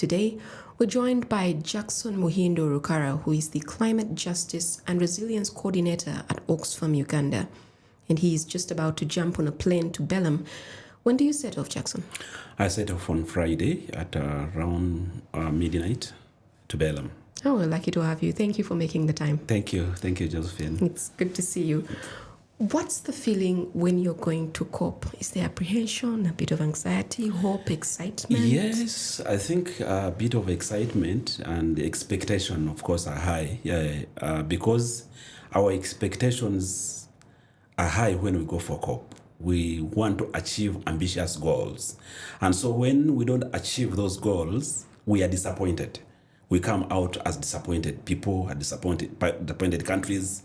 Today, we're joined by Jackson Muhindo Rukara, who is the Climate Justice and Resilience Coordinator at OXFAM Uganda. And he is just about to jump on a plane to Belem. When do you set off, Jackson? I set off on Friday at around midnight to Belem. Oh, we're lucky to have you. Thank you for making the time. Thank you, Josephine. It's good to see you. What's the feeling when you're going to COP? Is there apprehension, a bit of anxiety, hope, excitement? Yes, I think a bit of excitement and the expectation, of course, are high. Because our expectations are high when we go for COP. We want to achieve ambitious goals. And so when we don't achieve those goals, we are disappointed. We come out as disappointed people, disappointed countries.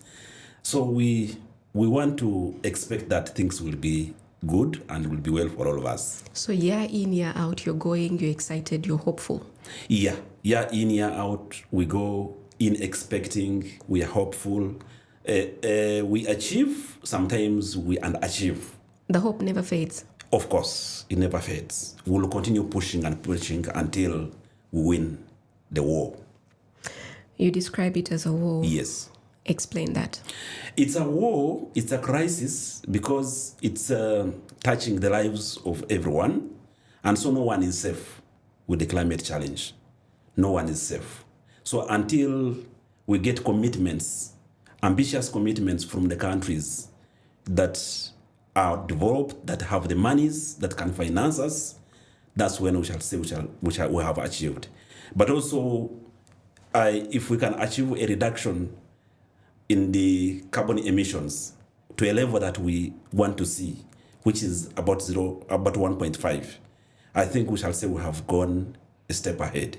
So we want to expect that things will be good and will be well for all of us. So year in, year out, you're going, you're excited, you're hopeful. Yeah, year in, year out, we go in expecting, we are hopeful. We achieve, sometimes we underachieve. The hope never fades. Of course, it never fades. We'll continue pushing and pushing until we win the war. You describe it as a war. Yes. Explain that. It's a war, it's a crisis because it's touching the lives of everyone. And so no one is safe with the climate challenge. No one is safe. So until we get commitments, ambitious commitments from the countries that are developed, that have the monies, that can finance us, that's when we shall say we have achieved. But also, if we can achieve a reduction in the carbon emissions to a level that we want to see, which is about 1.5, I think we shall say we have gone a step ahead.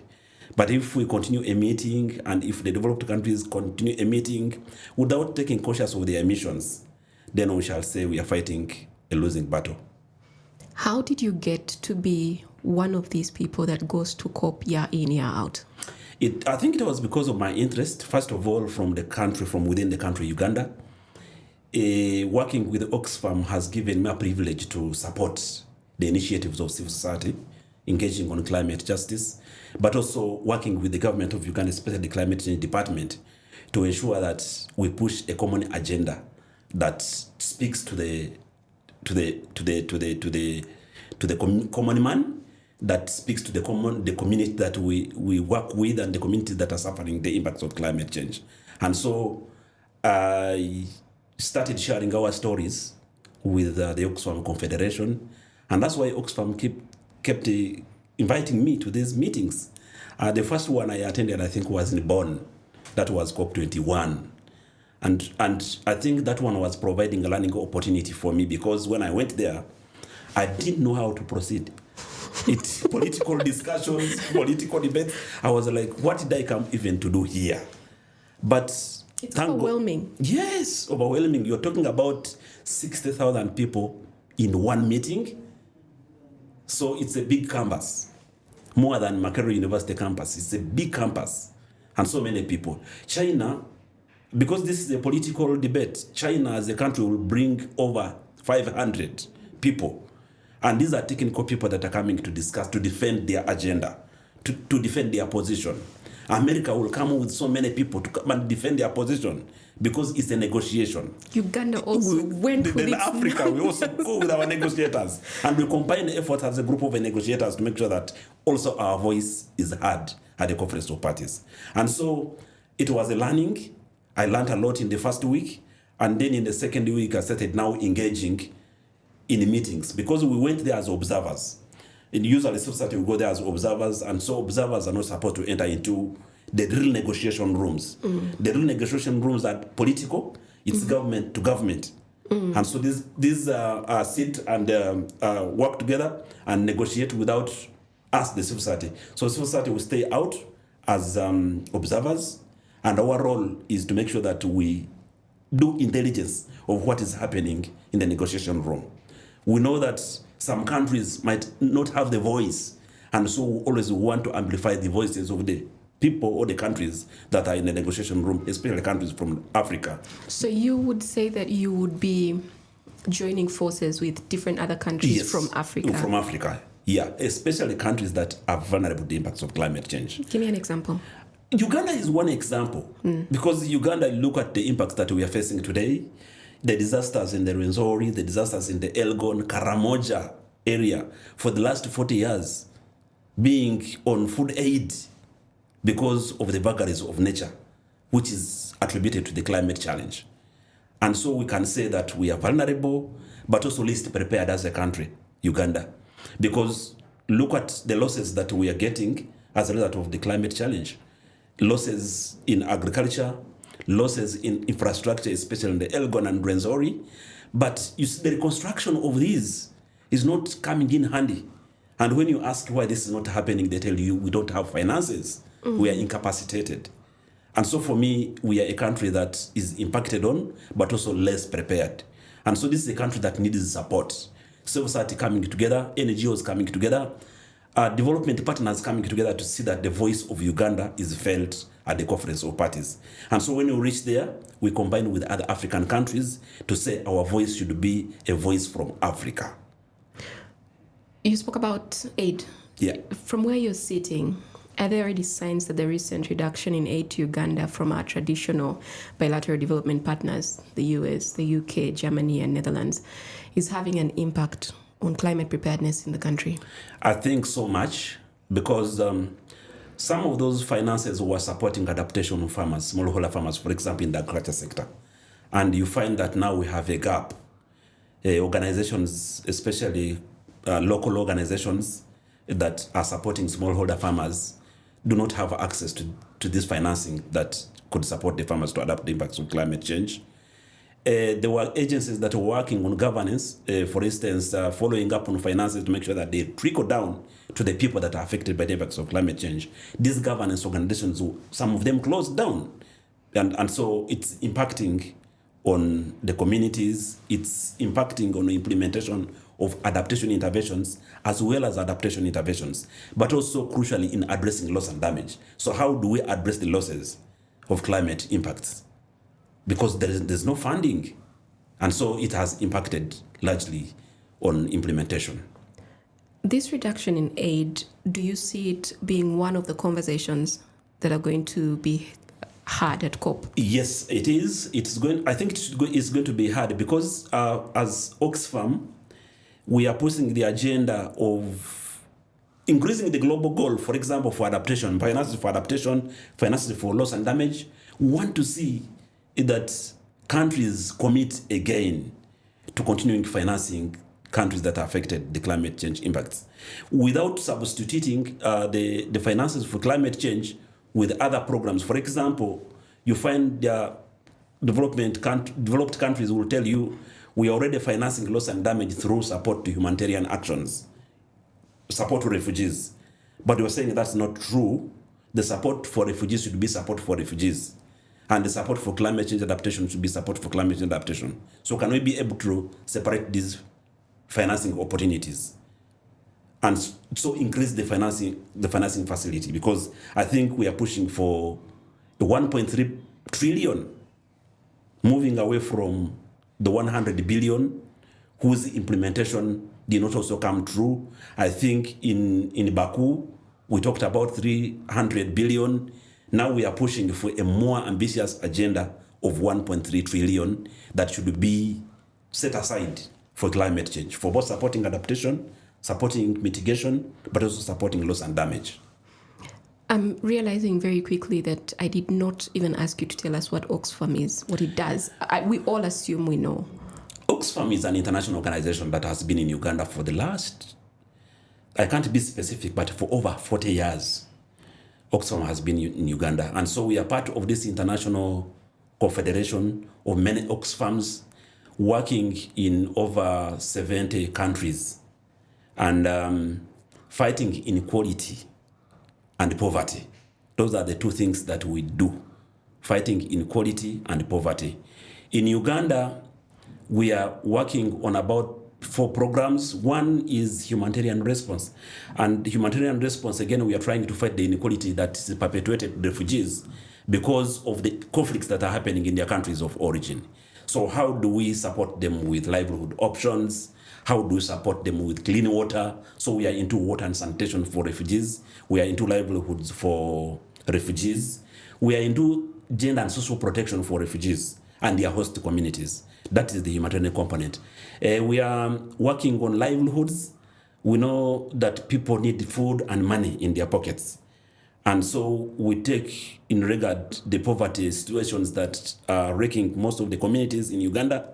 But if we continue emitting, and if the developed countries continue emitting without taking cautious of their emissions, then we shall say we are fighting a losing battle. How did you get to be one of these people that goes to COP year in, year out? I think it was because of my interest, first of all, from within the country, Uganda. Working with OXFAM has given me a privilege to support the initiatives of civil society, engaging on climate justice, but also working with the government of Uganda, especially the climate change department, to ensure that we push a common agenda that speaks to the common man, that speaks to the community that we work with and the communities that are suffering the impacts of climate change. And so I started sharing our stories with the Oxfam Confederation, and that's why Oxfam kept inviting me to these meetings. The first one I attended, I think, was in Bonn. That was COP21. And I think that one was providing a learning opportunity for me, because when I went there, I didn't know how to proceed. It's political discussions, political debates. I was like, what did I come even to do here? But it's overwhelming. God, yes, overwhelming. You're talking about 60,000 people in one meeting. So it's a big campus, more than Makerere University campus. It's a big campus, and so many people. China, because this is a political debate, China as a country will bring over 500 people. And these are technical people that are coming to discuss, to defend their agenda, to defend their position. America will come with so many people to come and defend their position because it's a negotiation. Uganda also went with it. In Africa, we also go with our negotiators. And we combine efforts as a group of negotiators to make sure that also our voice is heard at the Conference of Parties. And so it was a learning. I learned a lot in the first week. And then in the second week, I started now engaging in the meetings, because we went there as observers. In usually society, we go there as observers, and so observers are not supposed to enter into the real negotiation rooms. The real negotiation rooms are political, it's government to government. And so these sit and work together and negotiate without us, the civil society. So civil society will stay out as observers, and our role is to make sure that we do intelligence of what is happening in the negotiation room. We know that some countries might not have the voice, and so we always want to amplify the voices of the people or the countries that are in the negotiation room, especially countries from Africa. So you would say that you would be joining forces with different other countries from Africa? From Africa, Yeah, especially countries that are vulnerable to the impacts of climate change. Give me an example. Uganda is one example because Uganda, look at the impacts that we are facing today, the disasters in the Rwenzori, the disasters in the Elgon, Karamoja area for the last 40 years being on food aid because of the vagaries of nature, which is attributed to the climate challenge. And so we can say that we are vulnerable, but also least prepared as a country, Uganda. Because look at the losses that we are getting as a result of the climate challenge. Losses in agriculture, losses in infrastructure, especially in the Elgon and Rwenzori. But you see, the reconstruction of these is not coming in handy. And when you ask why this is not happening, they tell you we don't have finances. We are incapacitated. And so for me, we are a country that is impacted on, but also less prepared. And so this is a country that needs support. Civil society coming together, NGOs coming together, development partners coming together to see that the voice of Uganda is felt at the Conference of Parties. And so when we reach there, we combine with other African countries to say our voice should be a voice from Africa. You spoke about aid. Yeah. From where you're sitting, are there already signs that the recent reduction in aid to Uganda from our traditional bilateral development partners, the US, the UK, Germany, and Netherlands, is having an impact on climate preparedness in the country? I think so much because some of those finances were supporting adaptation of farmers, smallholder farmers, for example, in the agriculture sector. And you find that now we have a gap. Organizations, especially local organizations that are supporting smallholder farmers, do not have access to this financing that could support the farmers to adapt the impacts of climate change. There were agencies that were working on governance, for instance, following up on finances to make sure that they trickle down to the people that are affected by the impacts of climate change. These governance organizations, some of them closed down. And so it's impacting on the communities, it's impacting on the implementation of adaptation interventions as well as adaptation interventions, but also crucially in addressing loss and damage. So how do we address the losses of climate impacts? Because there's no funding. And so it has impacted largely on implementation. This reduction in aid, do you see it being one of the conversations that are going to be hard at COP? Yes, it is. I think it's going to be hard because as OXFAM, we are pushing the agenda of increasing the global goal, for example, for adaptation, finances for loss and damage. We want to see that countries commit again to continuing financing countries that are affected the climate change impacts without substituting the finances for climate change with other programs. For example, you find developed countries will tell you we are already financing loss and damage through support to humanitarian actions, support to refugees. But you're saying that's not true. The support for refugees should be support for refugees. And the support for climate change adaptation should be support for climate change adaptation. So can we be able to separate these financing opportunities and so increase the financing facility? Because I think we are pushing for the 1.3 trillion, moving away from the 100 billion, whose implementation did not also come true. I think in Baku, we talked about 300 billion. Now we are pushing for a more ambitious agenda of 1.3 trillion that should be set aside for climate change, for both supporting adaptation, supporting mitigation, but also supporting loss and damage. I'm realizing very quickly that I did not even ask you to tell us what OXFAM is, what it does. We all assume we know. OXFAM is an international organization that has been in Uganda for the last, I can't be specific, but for over 40 years. OXFAM has been in Uganda. And so we are part of this international confederation of many OXFAMs working in over 70 countries and fighting inequality and poverty. Those are the two things that we do, fighting inequality and poverty. In Uganda, we are working on about 4 programs. One is humanitarian response. And humanitarian response, again, we are trying to fight the inequality that is perpetuated to refugees because of the conflicts that are happening in their countries of origin. So how do we support them with livelihood options? How do we support them with clean water? So we are into water and sanitation for refugees. We are into livelihoods for refugees. We are into gender and social protection for refugees and their host communities. That is the humanitarian component. We are working on livelihoods. We know that people need food and money in their pockets. And so we take in regard the poverty situations that are wrecking most of the communities in Uganda.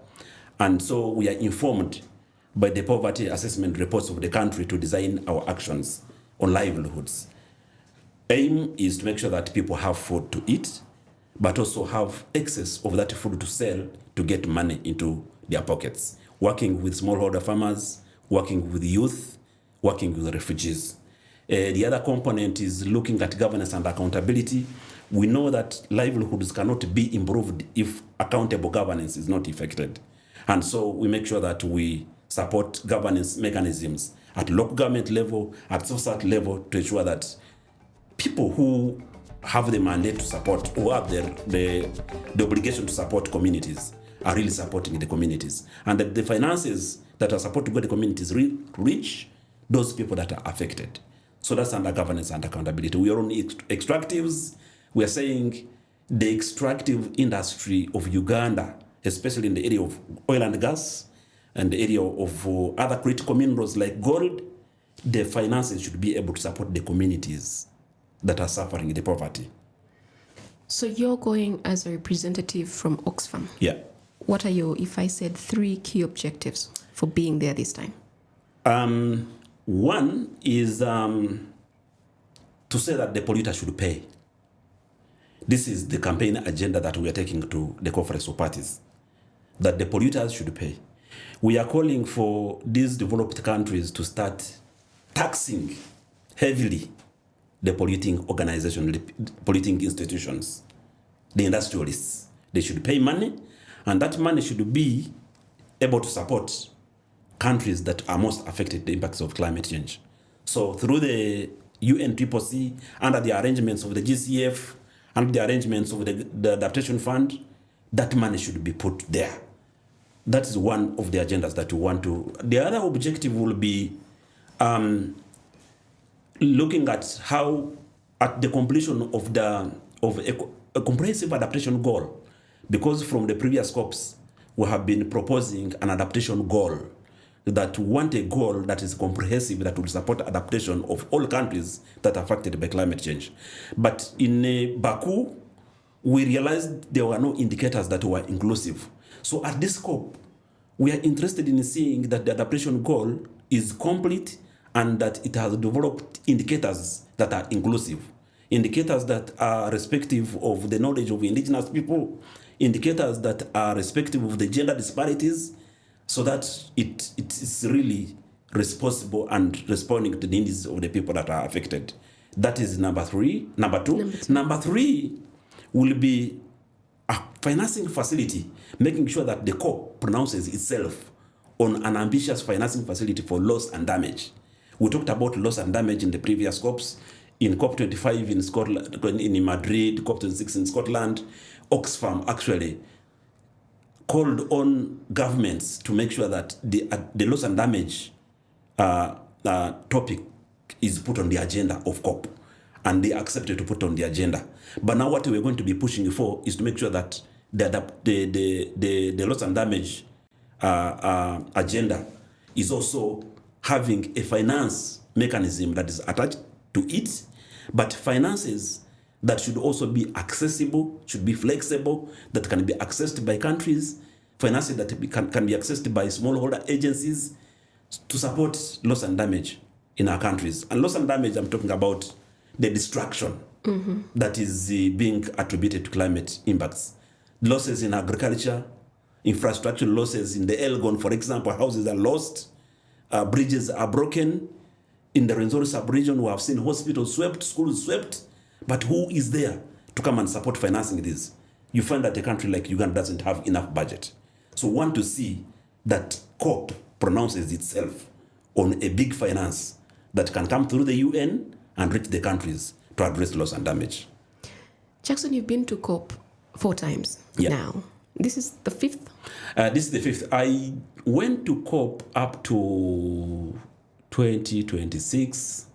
And so we are informed by the poverty assessment reports of the country to design our actions on livelihoods. Aim is to make sure that people have food to eat, but also have excess of that food to sell to get money into their pockets. Working with smallholder farmers, working with youth, working with refugees. The other component is looking at governance and accountability. We know that livelihoods cannot be improved if accountable governance is not effected. And so we make sure that we support governance mechanisms at local government level, at society level, to ensure that people who have the mandate to support, who have the obligation to support communities, are really supporting the communities. And that the finances that are supported by the communities reach those people that are affected. So that's under governance and accountability. We are on extractives. We are saying the extractive industry of Uganda, especially in the area of oil and gas and the area of other critical minerals like gold, the finances should be able to support the communities that are suffering the poverty. So you're going as a representative from OXFAM. Yeah. What are your, if I said 3 key objectives for being there this time? One is to say that the polluter should pay. This is the campaign agenda that we are taking to the conference of parties, that the polluters should pay. We are calling for these developed countries to start taxing heavily the polluting organization, the polluting institutions, the industrialists. They should pay money, and that money should be able to support countries that are most affected the impacts of climate change. So through the UNCCC, under the arrangements of the GCF, under the arrangements of the Adaptation Fund, that money should be put there. That is one of the agendas that we want to. The other objective will be looking at how, at the completion of a comprehensive adaptation goal, because from the previous COPs, we have been proposing an adaptation goal, that we want a goal that is comprehensive, that will support adaptation of all countries that are affected by climate change. But in Baku, we realized there were no indicators that were inclusive. So at this COP, we are interested in seeing that the adaptation goal is complete and that it has developed indicators that are inclusive, indicators that are respective of the knowledge of indigenous people, indicators that are respective of the gender disparities, so that it is really responsible and responding to the needs of the people that are affected. That is number two. Number three will be a financing facility, making sure that the COP pronounces itself on an ambitious financing facility for loss and damage. We talked about loss and damage in the previous COPs, in COP25 in Scotland, in Madrid, COP26 in Scotland. OXFAM actually called on governments to make sure that the loss and damage topic is put on the agenda of COP, and they accepted to put on the agenda. But now what we're going to be pushing for is to make sure that the loss and damage agenda is also having a finance mechanism that is attached to it, but finances that should also be accessible, should be flexible, that can be accessed by countries, finances that can be accessed by smallholder agencies to support loss and damage in our countries. And loss and damage, I'm talking about the destruction that is being attributed to climate impacts. Losses in agriculture, infrastructure losses in the Elgon, for example, houses are lost, bridges are broken. In the Rwenzori sub-region, we have seen hospitals swept, schools swept, but who is there to come and support financing this? You find that a country like Uganda doesn't have enough budget. So we want to see that COP pronounces itself on a big finance that can come through the UN and reach the countries to address loss and damage. Jackson, you've been to COP 4 times now. This is the fifth? This is the fifth. I went to COP up to 2026.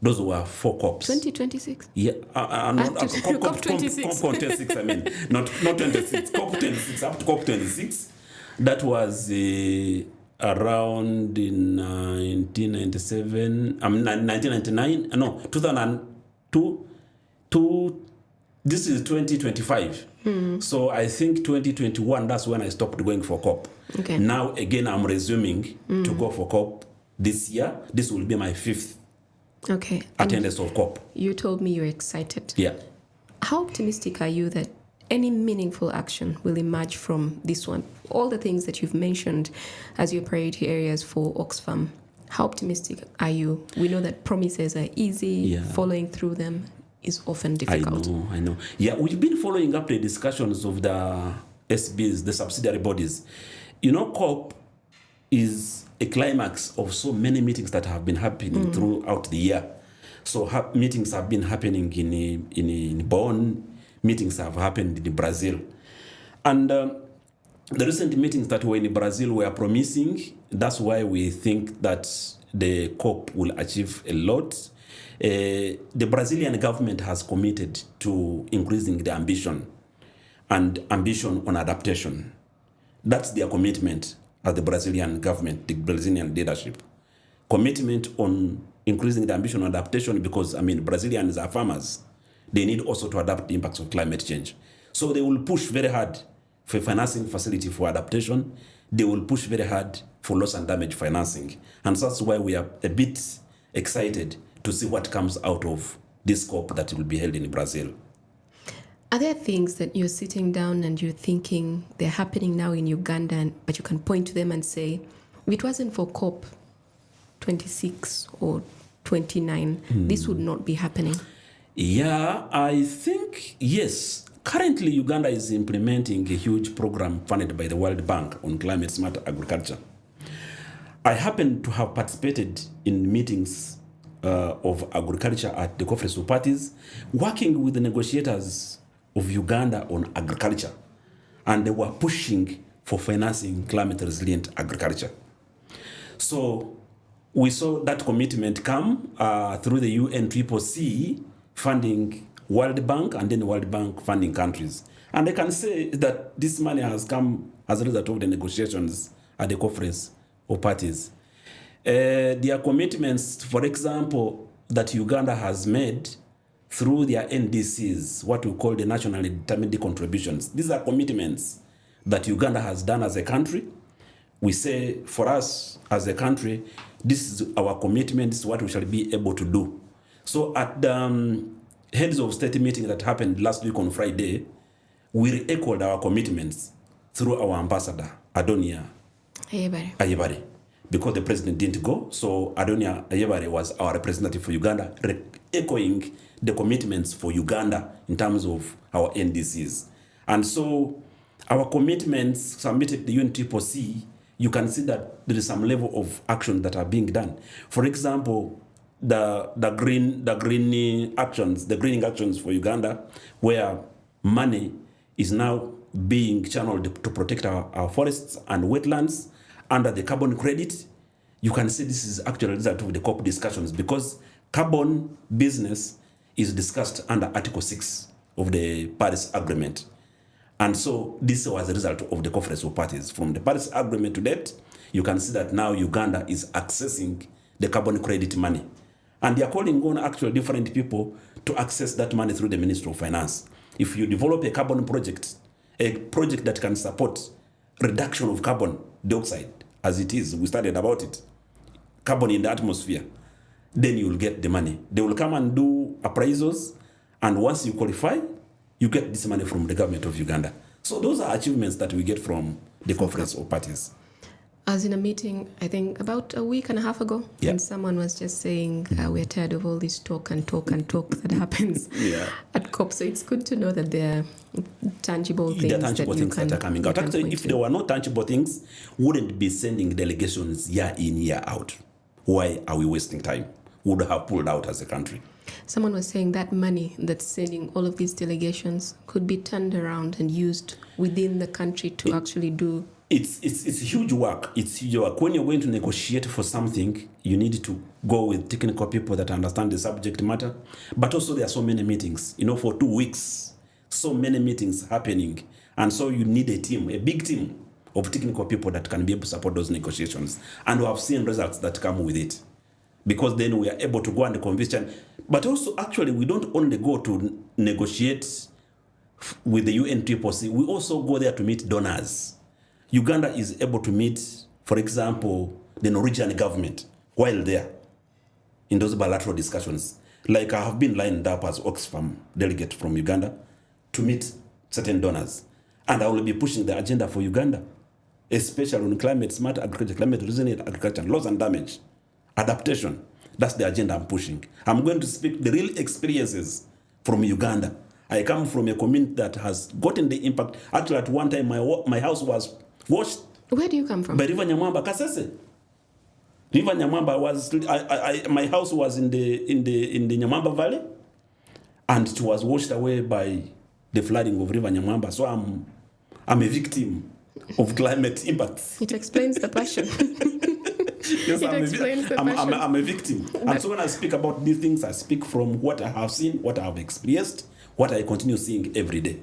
Those were 4 COPs. 2026? Yeah, COP 26. COP 26, I mean, not 26, COP 26, up to COP 26. That was around in 1997, 1999, no, 2002, this is 2025. So I think 2021, that's when I stopped going for COP. Okay. Now, again, I'm resuming to go for COP this year. This will be my 5th attendance of COP. You told me you're excited. Yeah. How optimistic are you that any meaningful action will emerge from this one? All the things that you've mentioned as your priority areas for OXFAM, how optimistic are you? We know that promises are easy, following through them is often difficult. I know. Yeah, we've been following up the discussions of the SBs, the subsidiary bodies. You know, COP is a climax of so many meetings that have been happening throughout the year. So meetings have been happening in Bonn, meetings have happened in Brazil. And the recent meetings that were in Brazil were promising. That's why we think that the COP will achieve a lot. The Brazilian government has committed to increasing the ambition on adaptation. That's their commitment as the Brazilian government, the Brazilian leadership. Commitment on increasing the ambition on adaptation because, Brazilians are farmers. They need also to adapt the impacts of climate change. So they will push very hard for financing facility for adaptation. They will push very hard for loss and damage financing. And so that's why we are a bit excited to see what comes out of this COP that will be held in Brazil. Are there things that you're sitting down and you're thinking they're happening now in Uganda, but you can point to them and say, if it wasn't for COP 26 or 29, this would not be happening? Yeah, I think, yes. Currently, Uganda is implementing a huge program funded by the World Bank on climate smart agriculture. I happen to have participated in meetings of agriculture at the Conference of Parties, working with the negotiators of Uganda on agriculture. And they were pushing for financing climate resilient agriculture. So we saw that commitment come through the UNCCC funding World Bank and then World Bank funding countries. And I can say that this money has come as a result of the negotiations at the Conference of Parties. Their commitments, for example, that Uganda has made through their NDCs, what we call the nationally determined contributions. These are commitments that Uganda has done as a country. We say, for us as a country, this is our commitment, this is what we shall be able to do. So at the heads of state meeting that happened last week on Friday, we re-echoed our commitments through our ambassador, Adonia Ayebare. Because the president didn't go, so Adonia Ayebare was our representative for Uganda, echoing the commitments for Uganda in terms of our NDCs. And so our commitments submitted to the UNCCC, you can see that there is some level of action that are being done. For example, the greening actions for Uganda, where money is now being channeled to protect our forests and wetlands under the carbon credit. You can see this is actually a result of the COP discussions because carbon business is discussed under Article 6 of the Paris Agreement. And so this was a result of the Conference of Parties. From the Paris Agreement to that, you can see that now Uganda is accessing the carbon credit money. And they are calling on actually different people to access that money through the Ministry of Finance. If you develop a carbon project, a project that can support reduction of carbon dioxide, as it is, we studied about it, carbon in the atmosphere, then you will get the money. They will come and do appraisals, and once you qualify, you get this money from the government of Uganda. So those are achievements that we get from the Conference of Parties. I was in a meeting, I think, about a week and a half ago, and someone was just saying, we're tired of all this talk that happens at COP. So it's good to know that there are tangible things, that are coming out. Actually, if there were no tangible things, wouldn't be sending delegations year in, year out. Why are we wasting time? We would have pulled out as a country. Someone was saying that money that's sending all of these delegations could be turned around and used within the country to actually do. It's huge work. It's huge work. When you're going to negotiate for something, you need to go with technical people that understand the subject matter. But also there are so many meetings. For 2 weeks, so many meetings happening. And so you need a team, a big team of technical people that can be able to support those negotiations. And we have seen results that come with it. Because then we are able to go and convince. But also, actually, we don't only go to negotiate with the UNCCC, we also go there to meet donors. Uganda is able to meet, for example, the Norwegian government while there in those bilateral discussions. Like I have been lined up as OXFAM delegate from Uganda to meet certain donors. And I will be pushing the agenda for Uganda, especially on climate smart agriculture, climate resilient agriculture, loss and damage, adaptation. That's the agenda I'm pushing. I'm going to speak the real experiences from Uganda. I come from a community that has gotten the impact. Actually, at one time, my house was washed. Where do you come from? By River Nyamwamba, Kasese. River Nyamwamba was. My house was in the Nyamwamba Valley, and it was washed away by the flooding of River Nyamwamba. So I'm a victim of climate impacts. It explains the passion. Yes, I'm a victim. But and so when I speak about these things, I speak from what I have seen, what I have experienced, what I continue seeing every day.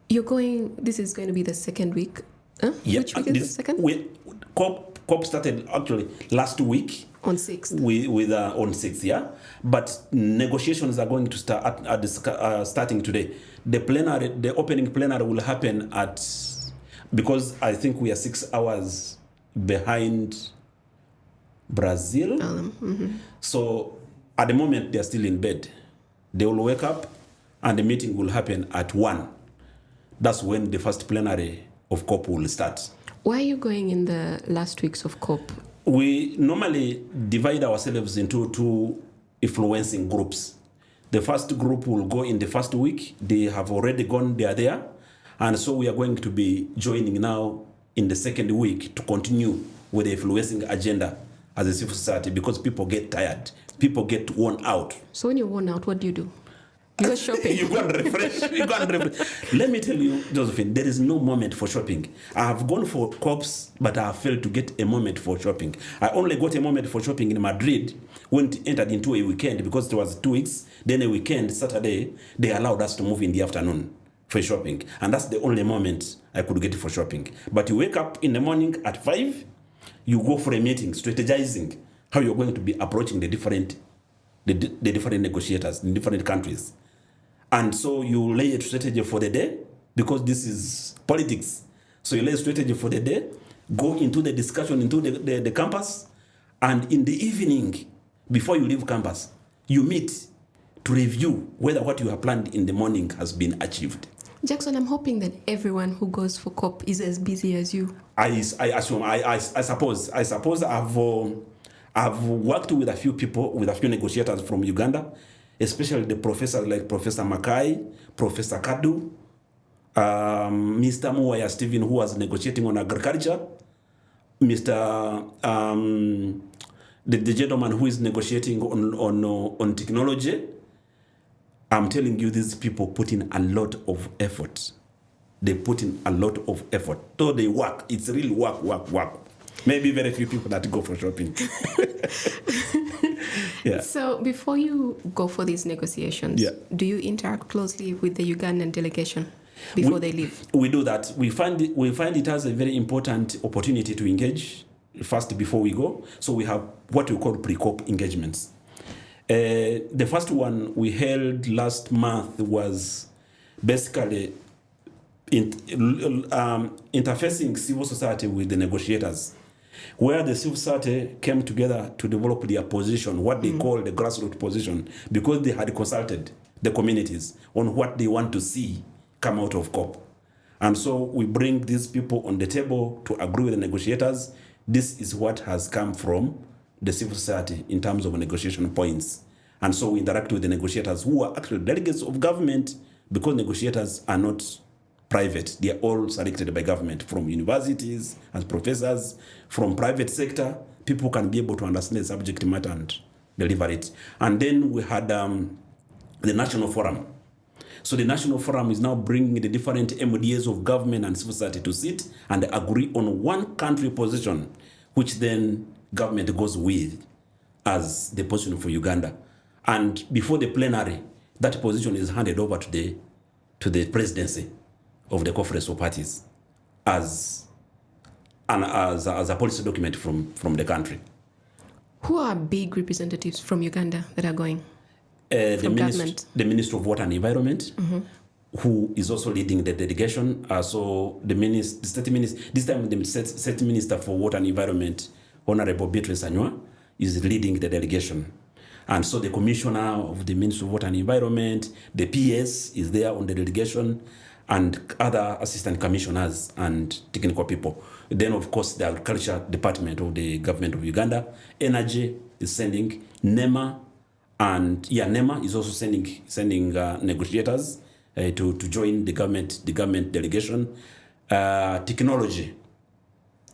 This is going to be the second week. Yeah, Which week is the second? COP started actually last week. On 6th. On 6th, yeah. But negotiations are going to start starting today. The opening plenary will happen because I think we are 6 hours behind Brazil. Mm-hmm. So at the moment, they're still in bed. They will wake up and the meeting will happen at 1. That's when the first plenary of COP will start. Why are you going in the last weeks of COP? We normally divide ourselves into 2 influencing groups. The first group will go in the first week. They have already gone, they are there. And so we are going to be joining now in the second week to continue with the influencing agenda as a civil society, because people get tired. People get worn out. So when you're worn out, what do? You go shopping. You go and refresh. Let me tell you, Josephine, there is no moment for shopping. I have gone for COPs, but I have failed to get a moment for shopping. I only got a moment for shopping in Madrid when it entered into a weekend, because it was 2 weeks. Then a weekend, Saturday, they allowed us to move in the afternoon for shopping. And that's the only moment I could get for shopping. But you wake up in the morning at 5, you go for a meeting, strategizing how you're going to be approaching the different negotiators in different countries. And so you lay a strategy for the day, because this is politics. So you lay a strategy for the day, go into the discussion, into the campus, and in the evening, before you leave campus, you meet to review whether what you have planned in the morning has been achieved. Jackson, I'm hoping that everyone who goes for COP is as busy as you. I assume, I suppose I've worked with a few people, with a few negotiators from Uganda, especially the professors like Professor Makai, Professor Kadu, Mr. Muwaya Stephen, who was negotiating on agriculture, Mr. The gentleman who is negotiating on technology. I'm telling you, these people put in a lot of effort. They put in a lot of effort. So they work. It's really work. Maybe very few people that go for shopping. Yeah. So before you go for these negotiations, do you interact closely with the Ugandan delegation before they leave? We do that. We find it as a very important opportunity to engage first before we go. So we have what we call pre-COP engagements. The first one we held last month was basically interfacing civil society with the negotiators, where the civil society came together to develop their position, what they call the grassroots position, because they had consulted the communities on what they want to see come out of COP. And so we bring these people on the table to agree with the negotiators. This is what has come from the civil society in terms of negotiation points. And so we interact with the negotiators, who are actually delegates of government, because negotiators are not private. They are all selected by government, from universities as professors, from private sector. People can be able to understand the subject matter and deliver it. And then we had the National Forum. So the National Forum is now bringing the different MODAs of government and civil society to sit and agree on one country position, which then government goes with as the position for Uganda. And before the plenary, that position is handed over to the presidency of the Conference of Parties as a policy document from the country. Who are big representatives from Uganda that are going? The Minister of Water and Environment, who is also leading the delegation. So the state minister for Water and Environment, Honorable Brice is leading the delegation. And so the commissioner of the Ministry of Water and Environment, the PS is there on the delegation, and other assistant commissioners and technical people. Then, of course, the Agriculture Department of the government of Uganda, Energy is sending, NEMA, and NEMA is also sending negotiators to join the government delegation. Technology,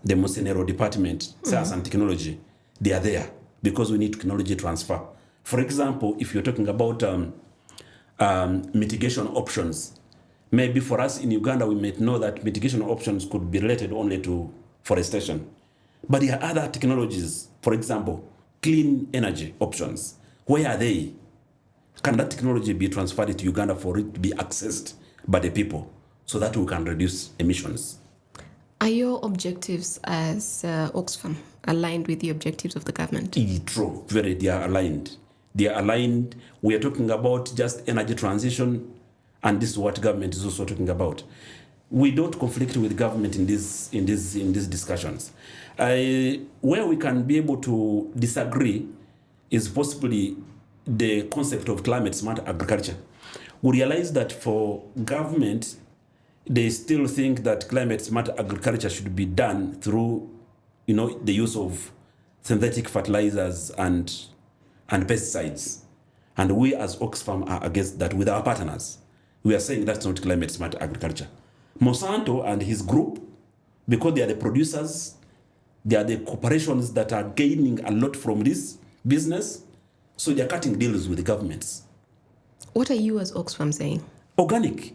the Muhindo Department, Science and Technology, they are there because we need technology transfer. For example, if you're talking about mitigation options, maybe for us in Uganda, we might know that mitigation options could be related only to forestation. But there are other technologies, for example, clean energy options. Where are they? Can that technology be transferred to Uganda for it to be accessed by the people so that we can reduce emissions? Are your objectives as OXFAM aligned with the objectives of the government? True, they are aligned. They are aligned. We are talking about just energy transition, and this is what government is also talking about. We don't conflict with government in these discussions. Where we can be able to disagree is possibly the concept of climate smart agriculture. We realize that for government, they still think that climate smart agriculture should be done through, the use of synthetic fertilizers and pesticides. And we as OXFAM are against that with our partners. We are saying that's not climate smart agriculture. Monsanto and his group, because they are the producers, they are the corporations that are gaining a lot from this business, so they are cutting deals with the governments. What are you as OXFAM saying? Organic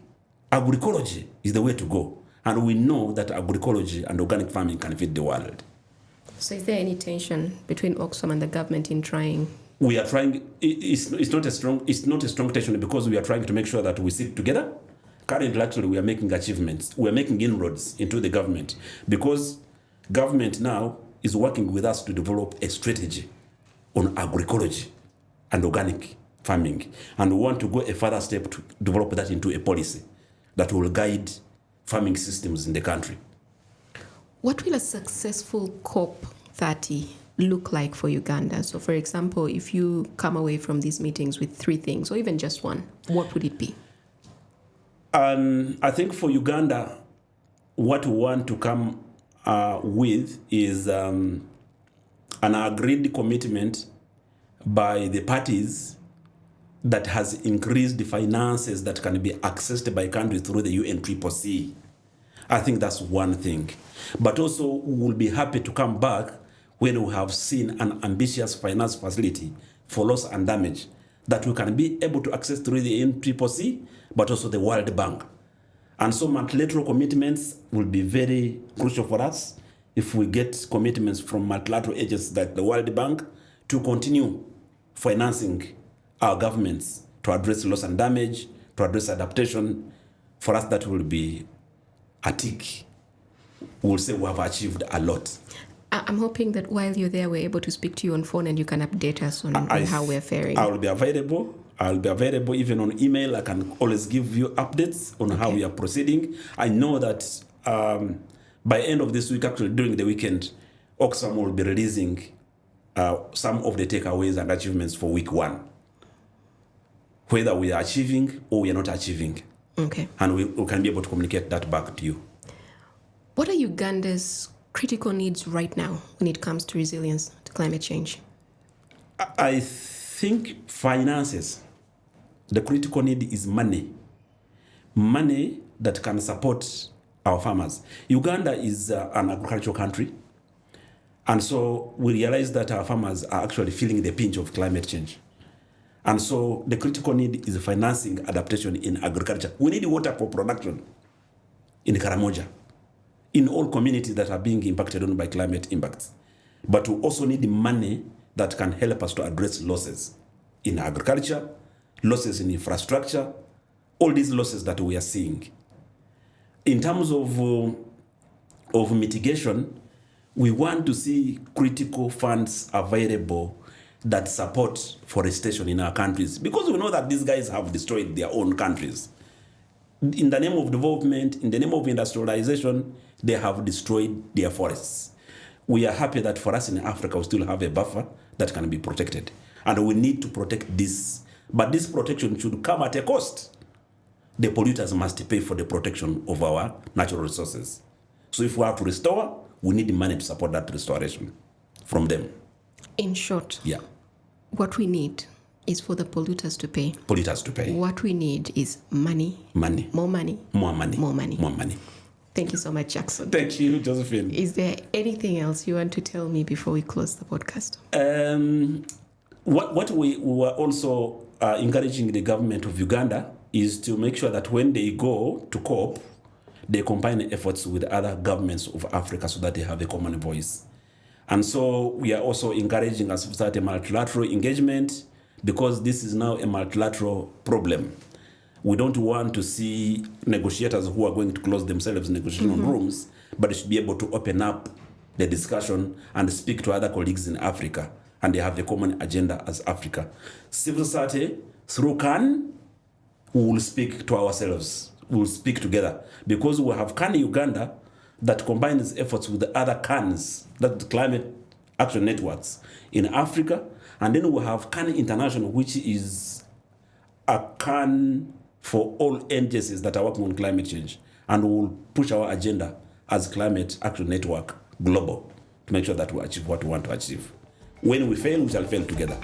agroecology is the way to go, and we know that agroecology and organic farming can feed the world. So is there any tension between OXFAM and the government in trying? We are trying. It's not a strong tension because we are trying to make sure that we sit together. Currently, actually, we are making achievements. We are making inroads into the government because government now is working with us to develop a strategy on agroecology and organic farming. And we want to go a further step to develop that into a policy that will guide farming systems in the country. What will a successful COP30 look like for Uganda? So, for example, if you come away from these meetings with 3 things, or even just one, what would it be? I think for Uganda, what we want to come with is an agreed commitment by the parties that has increased the finances that can be accessed by countries through the UNFCCC. I think that's one thing. But also, we will be happy to come back when we have seen an ambitious finance facility for loss and damage that we can be able to access through the UNFCCC, but also the World Bank. And so multilateral commitments will be very crucial for us if we get commitments from multilateral agencies like the World Bank to continue financing our governments to address loss and damage, to address adaptation. For us, that will be a tick. We'll say we have achieved a lot. I'm hoping that while you're there, we're able to speak to you on phone and you can update us on how we're faring. I'll be available. Even on email. I can always give you updates on how we are proceeding. I know that by end of this week, actually during the weekend, OXFAM will be releasing some of the takeaways and achievements for week 1. Whether we are achieving or we are not achieving. Okay. And we can be able to communicate that back to you. What are Uganda's critical needs right now when it comes to resilience to climate change? I think finances. The critical need is money. Money that can support our farmers. Uganda is an agricultural country. And so we realize that our farmers are actually feeling the pinch of climate change. And so the critical need is financing adaptation in agriculture. We need water for production in Karamoja, in all communities that are being impacted on by climate impacts. But we also need money that can help us to address losses in agriculture, losses in infrastructure, all these losses that we are seeing. In terms of mitigation, we want to see critical funds available that support forestation in our countries, because we know that these guys have destroyed their own countries. In the name of development, in the name of industrialization, they have destroyed their forests. We are happy that for us in Africa, we still have a buffer that can be protected. And we need to protect this. But this protection should come at a cost. The polluters must pay for the protection of our natural resources. So if we have to restore, we need the money to support that restoration from them. In short, yeah, what we need is for the polluters to pay. Polluters to pay. What we need is money. Money. More money. More money. More money. More money. Thank you so much, Jackson. Thank you, Josephine. Is there anything else you want to tell me before we close the podcast? What we were also encouraging the government of Uganda is to make sure that when they go to COP, they combine efforts with other governments of Africa so that they have a common voice. And so we are also encouraging as a multilateral engagement, because this is now a multilateral problem. We don't want to see negotiators who are going to close themselves in negotiation rooms, but they should be able to open up the discussion and speak to other colleagues in Africa, and they have a common agenda as Africa. Civil society, through CAN, we will speak to ourselves. We will speak together, because we have CAN Uganda that combines efforts with the other CANs, that climate action networks in Africa. And then we have CAN International, which is a CAN for all agencies that are working on climate change. And we will push our agenda as Climate Action Network global to make sure that we achieve what we want to achieve. When we fail, we shall fail together.